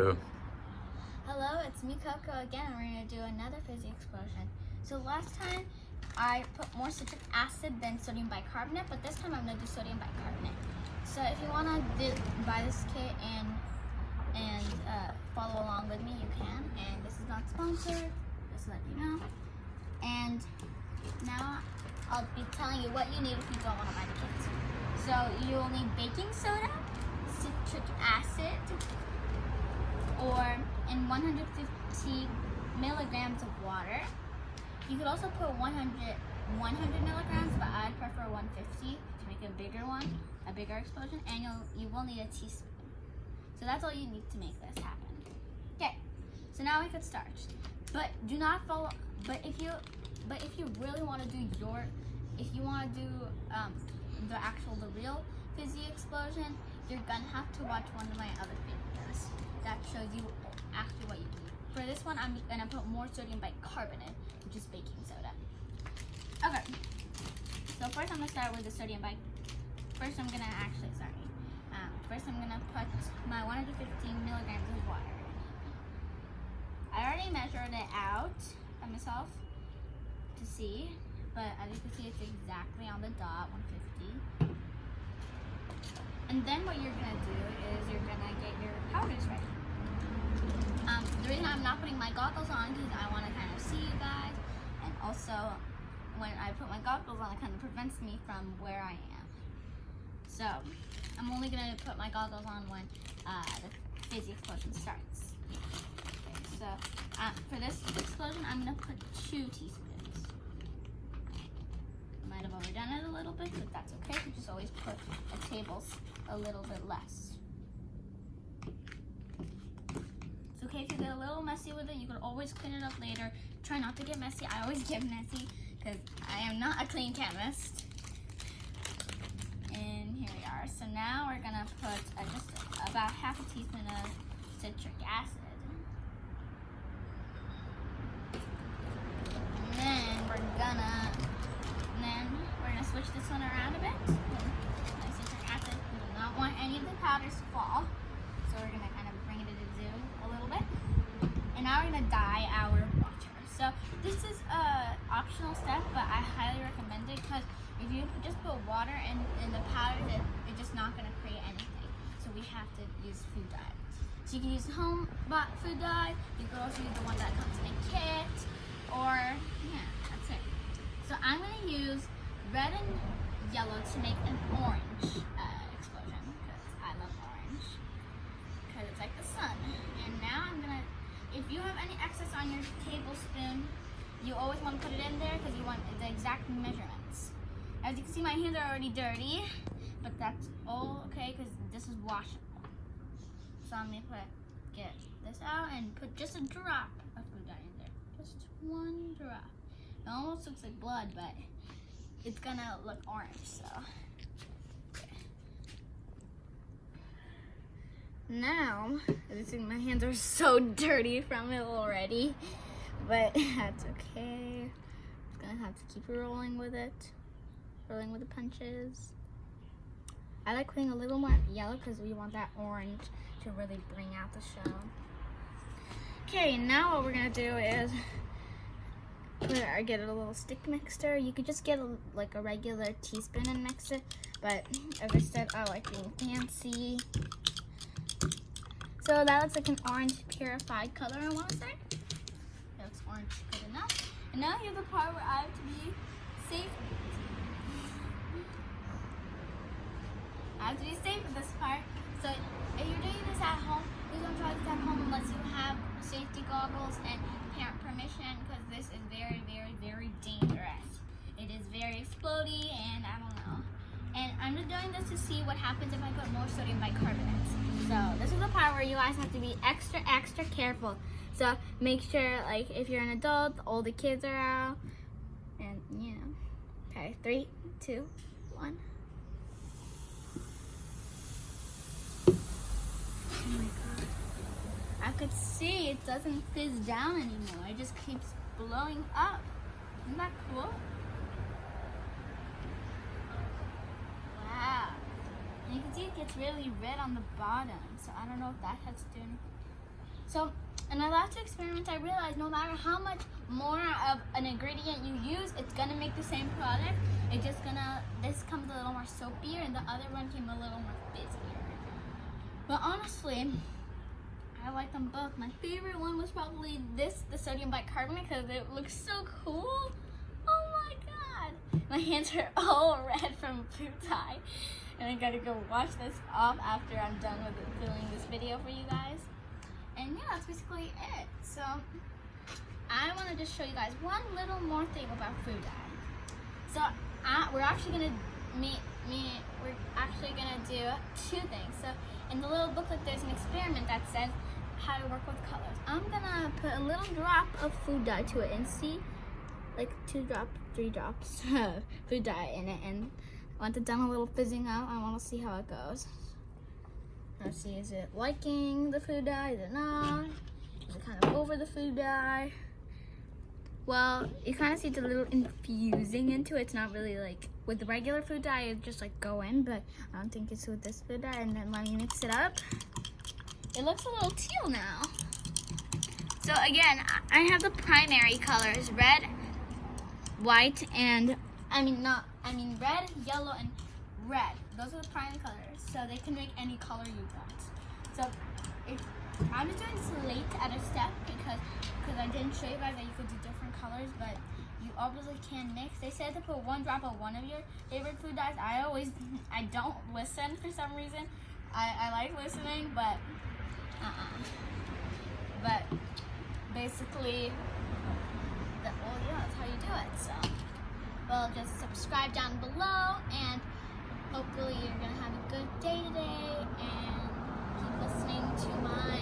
Hello, it's me, Coco, again, and we're going to do another fizzy explosion. So last time, I put more citric acid than sodium bicarbonate, but this time I'm going to do sodium bicarbonate. So if you want to buy this kit and follow along with me, you can. And this is not sponsored, just to let you know. And now I'll be telling you what you need if you don't want to buy the kit. So you will need baking soda, citric acid, and 150 milligrams of water. You could also put 100 milligrams, but I'd prefer 150 to make a bigger one, a bigger explosion. And you will need a teaspoon. So that's all you need to make this happen. Okay, so now we could start. But do not follow. But if you really want to do the real fizzy explosion, you're gonna have to watch one of my other videos that shows you actually what you need. For this one, I'm gonna put more sodium bicarbonate, which is baking soda. Okay, so first I'm gonna start with the sodium First I'm gonna put my 150 milligrams of water. I already measured it out by myself to see, but as you can see, it's exactly on the dot, 150. And then what you're gonna do is you're gonna get your powders ready. The reason I'm not putting my goggles on is I want to kind of see you guys, and also when I put my goggles on, it kind of prevents me from where I am. So I'm only gonna put my goggles on when the fizzy explosion starts. Okay, so for this explosion, I'm gonna put 2 teaspoons. Might have overdone it a little bit, but that's okay. You just always put a little bit less. It's okay if you get a little messy with it. You can always clean it up later. Try not to get messy. I always get messy because I am not a clean chemist. And here we are. So now we're gonna put just about half a teaspoon of citric acid. And then we're gonna switch this one around a bit. Nice citric acid. We do not want any of the powders to fall. So we're gonna kind of bring it into zoom a little bit. And now we're gonna dye our water. So this is a optional step, but I highly recommend it because if you just put water in the powder, it's just not gonna create anything. So we have to use food dye. So you can use home-bought food dye. You can also use the one that comes in a kit, or yeah, that's it. So I'm gonna use red and yellow to make an orange explosion because I love orange because it's like the sun. And now if you have any excess on your tablespoon, you always want to put it in there because you want the exact measurements. As you can see, my hands are already dirty, but that's all okay because this is washable. So I'm gonna get this out and put just a drop of food dye in there. Just 1 drop. It almost looks like blood, but it's gonna look orange, so. Okay. Now, as you see, my hands are so dirty from it already, but that's okay. Just gonna have to keep rolling with it, rolling with the punches. I like putting a little more yellow because we want that orange to really bring out the show. Okay, now what we're gonna do is get a little stick mixer. You could just get a regular teaspoon and mix it, but as I said, I like being fancy. So that looks like an orange purified color, I want to say. That looks orange good enough. And now here's the part where I have to be safe. I have to be safe with this part. So if you're doing this at home, please don't try this at home unless you have safety goggles and parent permission, because this is very, very, very dangerous. It is very explodey, and I don't know. And I'm just doing this to see what happens if I put more sodium bicarbonate. So this is the part where you guys have to be extra, extra careful. So make sure, if you're an adult, all the kids are out, and yeah. Okay, 3, 2, 1. Oh my god. I could see it doesn't fizz down anymore. It just keeps blowing up. Isn't that cool? Wow. And you can see it gets really red on the bottom. So I don't know if that has to do anything. So in my last experiment, I realized no matter how much more of an ingredient you use, it's gonna make the same product. It's just gonna, this comes a little more soapier and the other one came a little more fizzier. But honestly, I like them both. My favorite one was probably this, the sodium bicarbonate, because it looks so cool. Oh my god. My hands are all red from food dye. And I gotta go wash this off after I'm done with filming this video for you guys. And yeah, that's basically it. So I want to just show you guys one little more thing about food dye. So we're actually gonna we're actually gonna do two things. So in the little booklet, there's an experiment that says how to work with colors. I'm gonna put a little drop of food dye to it and see, like 2 drops, 3 drops of food dye in it, and once it's done a little fizzing out, I want to see how it goes. Let's see, is it liking the food dye? Is it not? Is it kind of over the food dye? Well, you kind of see it's a little infusing into it. It's not really like with the regular food dye, it just like go in, but I don't think it's with this food dye. And then when you mix it up, it looks a little teal now. So again, I have the primary colors, red, white, and red, yellow, and red. Those are the primary colors, so they can make any color you want. So if I'm just doing this late at a step because I didn't show you guys that you could do different colors, but you obviously can mix. They said to put 1 drop of one of your favorite food dyes. I don't listen for some reason. I like listening, but but basically, well, yeah, that's how you do it. So, well, just subscribe down below, and hopefully you're gonna have a good day today, and keep listening to my